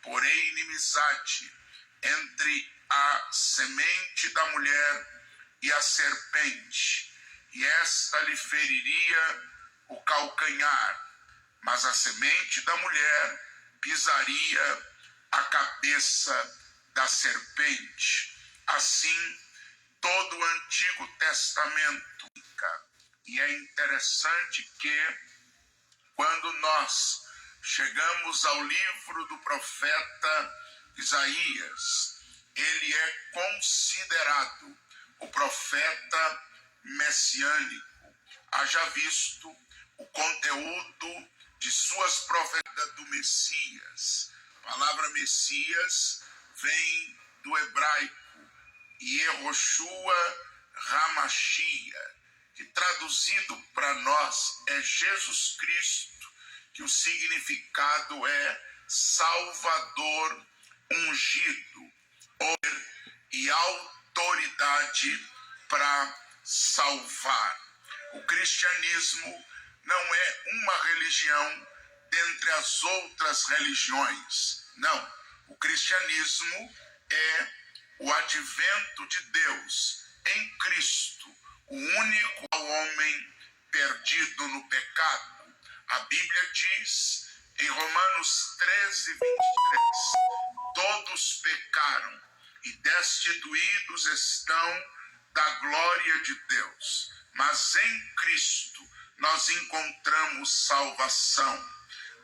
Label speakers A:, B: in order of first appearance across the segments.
A: porém inimizade entre a semente da mulher e a serpente, e esta lhe feriria o calcanhar, mas a semente da mulher pisaria a cabeça da serpente. Assim, todo o Antigo Testamento. E é interessante que, quando nós chegamos ao livro do profeta Isaías, ele é considerado o profeta messiânico. Haja visto o conteúdo de suas profecias do Messias. A palavra Messias vem do hebraico Yehoshua Hamashia, que traduzido para nós é Jesus Cristo, que o significado é Salvador ungido, e autoridade para salvar. O cristianismo não é uma religião dentre as outras religiões. Não, o cristianismo é o advento de Deus em Cristo, o único homem perdido no pecado. A Bíblia diz em Romanos 13, 23, todos pecaram e destituídos estão da glória de Deus, mas em Cristo nós encontramos salvação.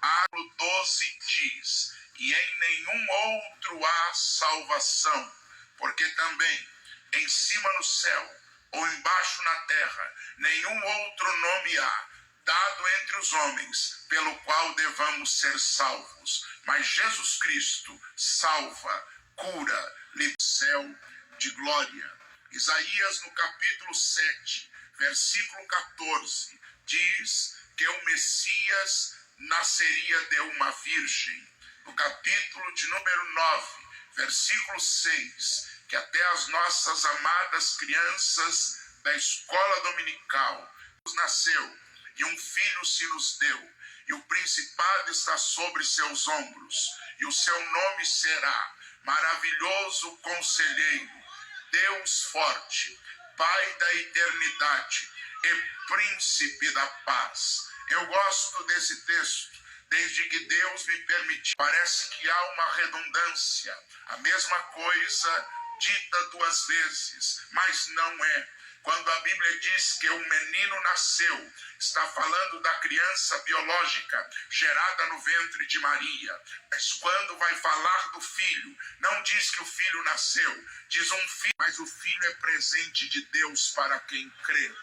A: Atos 12 diz, e em nenhum outro há salvação, porque também em cima no céu ou embaixo na terra, nenhum outro nome há, dado entre os homens, pelo qual devamos ser salvos. Mas Jesus Cristo salva, cura, livra o céu de glória. Isaías, no capítulo 7, versículo 14, diz que o Messias nasceria de uma virgem. No capítulo de número 9, versículo 6, que até as nossas amadas crianças da escola dominical nasceu, e um filho se nos deu, e o principado está sobre seus ombros, e o seu nome será Maravilhoso Conselheiro, Deus Forte, Pai da Eternidade e Príncipe da Paz. Eu gosto desse texto, desde que Deus me permitiu. Parece que há uma redundância, a mesma coisa dita duas vezes, mas não é. Quando a Bíblia diz que um menino nasceu, está falando da criança biológica gerada no ventre de Maria. Mas quando vai falar do filho, não diz que o filho nasceu, diz um filho, mas o filho é presente de Deus para quem crê.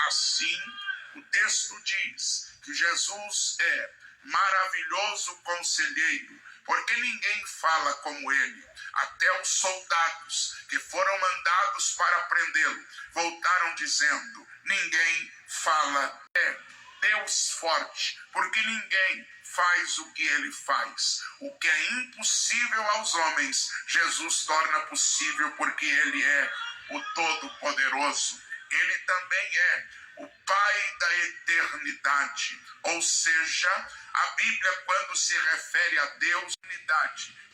A: Assim, o texto diz que Jesus é maravilhoso conselheiro, porque ninguém fala como ele. Até os soldados que foram mandados para prendê-lo voltaram dizendo, ninguém fala. É Deus forte, porque ninguém faz o que ele faz. O que é impossível aos homens, Jesus torna possível, porque ele é o Todo-Poderoso. Ele também é o Pai da eternidade, ou seja, a Bíblia, quando se refere a Deus,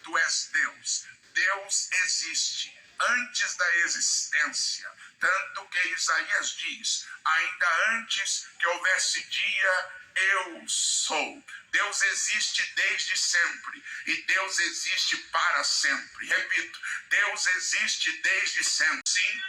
A: tu és Deus. Deus existe antes da existência, tanto que Isaías diz, ainda antes que houvesse dia, eu sou. Deus existe desde sempre, e Deus existe para sempre. Repito, Deus existe desde sempre. Sim,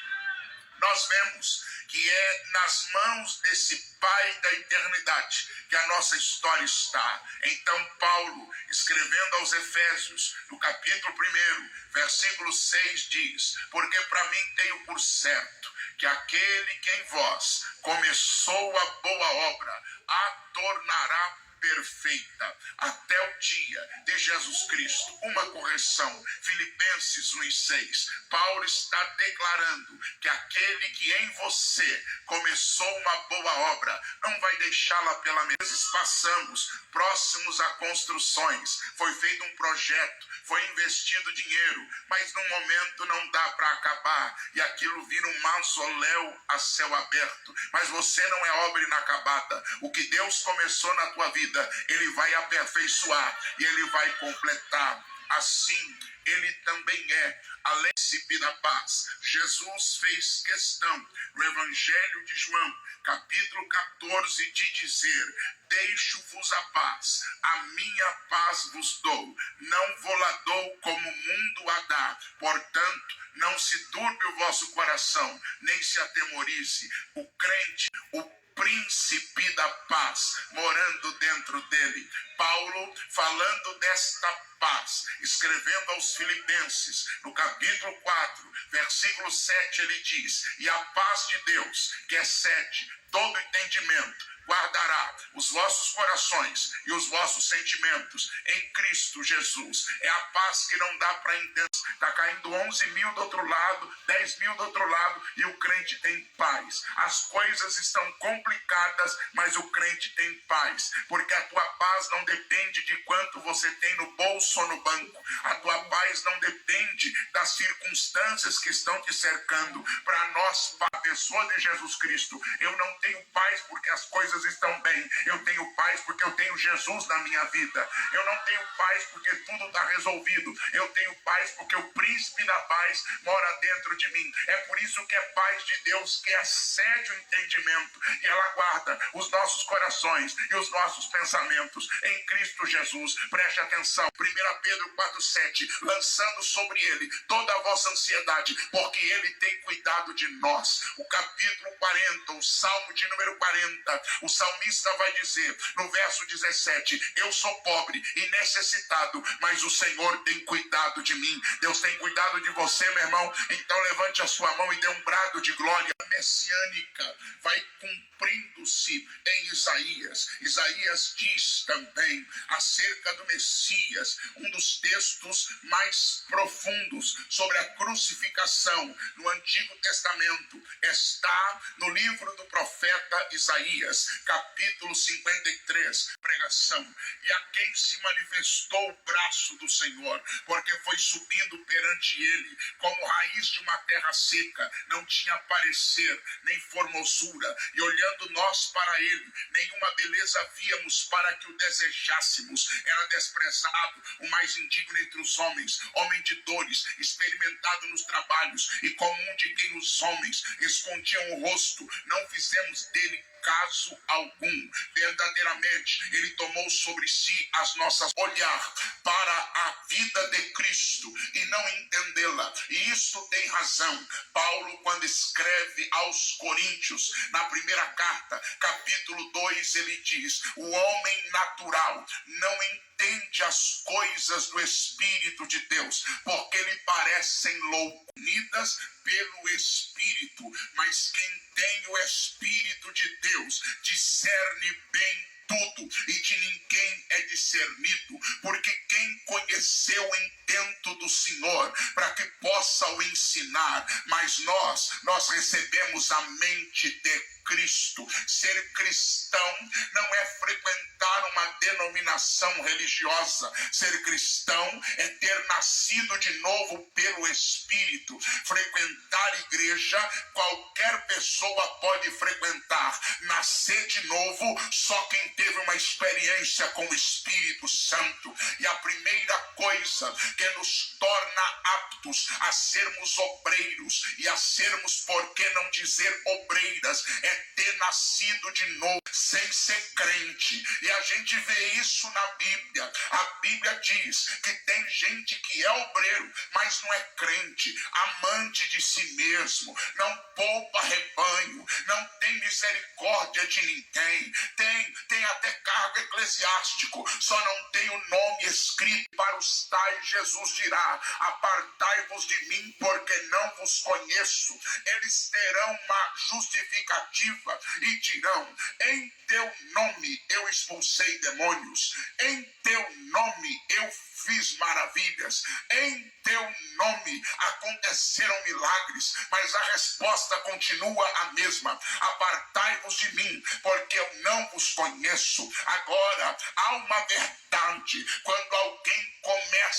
A: nós vemos que é nas mãos desse Pai da eternidade que a nossa história está. Então Paulo, escrevendo aos Efésios, no capítulo 1, versículo 6, diz, porque para mim tenho por certo que aquele que em vós começou a boa obra, a tornará perfeita até o dia de Jesus Cristo. Uma correção, Filipenses 1:6. Paulo está declarando que aquele que em você começou uma boa obra não vai deixá-la pela metade. Passamos próximos a construções, foi feito um projeto, foi investido dinheiro, mas num momento não dá para acabar, e aquilo vira um mausoléu a céu aberto. Mas você não é obra inacabada. O que Deus começou na tua vida, vida, Ele vai aperfeiçoar e Ele vai completar. Assim, Ele também é a príncipe da paz. Jesus fez questão, no Evangelho de João, capítulo 14, de dizer: deixo-vos a paz, a minha paz vos dou, não vou lá dou como o mundo a dá. Portanto, não se turbe o vosso coração, nem se atemorize. O crente, o príncipe da paz, morando dentro dele. Paulo, falando desta paz, escrevendo aos Filipenses, no capítulo 4, versículo 7, ele diz: e a paz de Deus, que excede todo entendimento, guardará os vossos corações e os vossos sentimentos em Cristo Jesus. É a paz que não dá para entender. Está caindo 11 mil do outro lado, 10 mil do outro lado, e o crente tem paz. As coisas estão complicadas, mas o crente tem paz, porque a tua paz não depende de quanto você tem no bolso ou no banco. A tua paz não depende das circunstâncias que estão te cercando. Para nós, a pessoa de Jesus Cristo, eu não tenho paz porque as coisas estão bem. Eu tenho paz porque eu tenho Jesus na minha vida. Eu não tenho paz porque tudo está resolvido. Eu tenho paz porque o príncipe da paz mora dentro de mim. É por isso que é paz de Deus que excede o entendimento, e ela guarda os nossos corações e os nossos pensamentos em Cristo Jesus. Preste atenção, 1 Pedro 4,7, lançando sobre ele toda a vossa ansiedade, porque ele tem cuidado de nós. O capítulo 40, o salmo de número 40, o salmista vai dizer no verso 17: eu sou pobre e necessitado, mas o Senhor tem cuidado de mim. Deus tem cuidado de você, meu irmão. Então levante a sua mão e dê um brado de glória. A messiânica vai cumprindo-se em Isaías. Isaías diz também acerca do Messias, um dos textos mais profundos sobre a crucificação no Antigo Testamento está no livro do profeta Isaías, capítulo 53, pregação. E a quem se manifestou o braço do Senhor, porque foi subindo perante ele como raiz de uma terra seca, não tinha parecer nem formosura, e olhando nós para ele, nenhuma beleza víamos para que o desejássemos. Era desprezado, o mais indigno entre os homens, homem de dores, experimentado nos trabalhos, e como um de quem os homens escondiam o rosto, não fizemos dele caso algum. Verdadeiramente, ele tomou sobre si as nossas olhar para a vida de Cristo e não entendê-la. E isso tem razão. Paulo, quando escreve aos Coríntios, na primeira carta, capítulo 2, ele diz: o homem natural não entende as coisas do Espírito de Deus, porque lhe parecem loucuras pelo Espírito, mas quem tem o Espírito de Deus discerne bem tudo, e de ninguém é discernido, porque quem conheceu o intento do Senhor para que possa o ensinar, mas nós recebemos a mente de Cristo. Ser cristão não é frequentar uma denominação religiosa. Ser cristão é ter nascido de novo pelo Espírito. Frequentar a igreja, qualquer pessoa pode frequentar. Nascer de novo, só quem teve uma experiência com o Espírito Santo. E a primeira coisa que nos torna aptos a sermos obreiros e a sermos, por que não dizer obreiras, é ter nascido de novo, sem ser crente. E a gente vê isso na Bíblia. A Bíblia diz que tem gente que é obreiro, mas não é crente, amante de si mesmo, não poupa rebanho, não tem misericórdia de ninguém, tem até cargo eclesiástico, só não tem o nome escrito. Para os tais Jesus dirá: apartai-vos de mim, porque não vos conheço. Eles terão uma justificativa e dirão: em teu nome eu expulsei demônios, em teu nome eu fiz maravilhas, em teu nome aconteceram milagres. Mas a resposta continua a mesma: apartai-vos de mim, porque eu não vos conheço. Agora, há uma verdade: quando alguém começa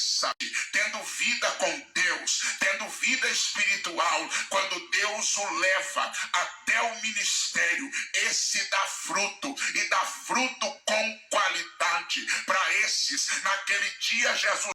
A: tendo vida com Deus, tendo vida espiritual, quando Deus o leva até o ministério, esse dá fruto, e dá fruto com qualidade. Para esses, naquele dia, Jesus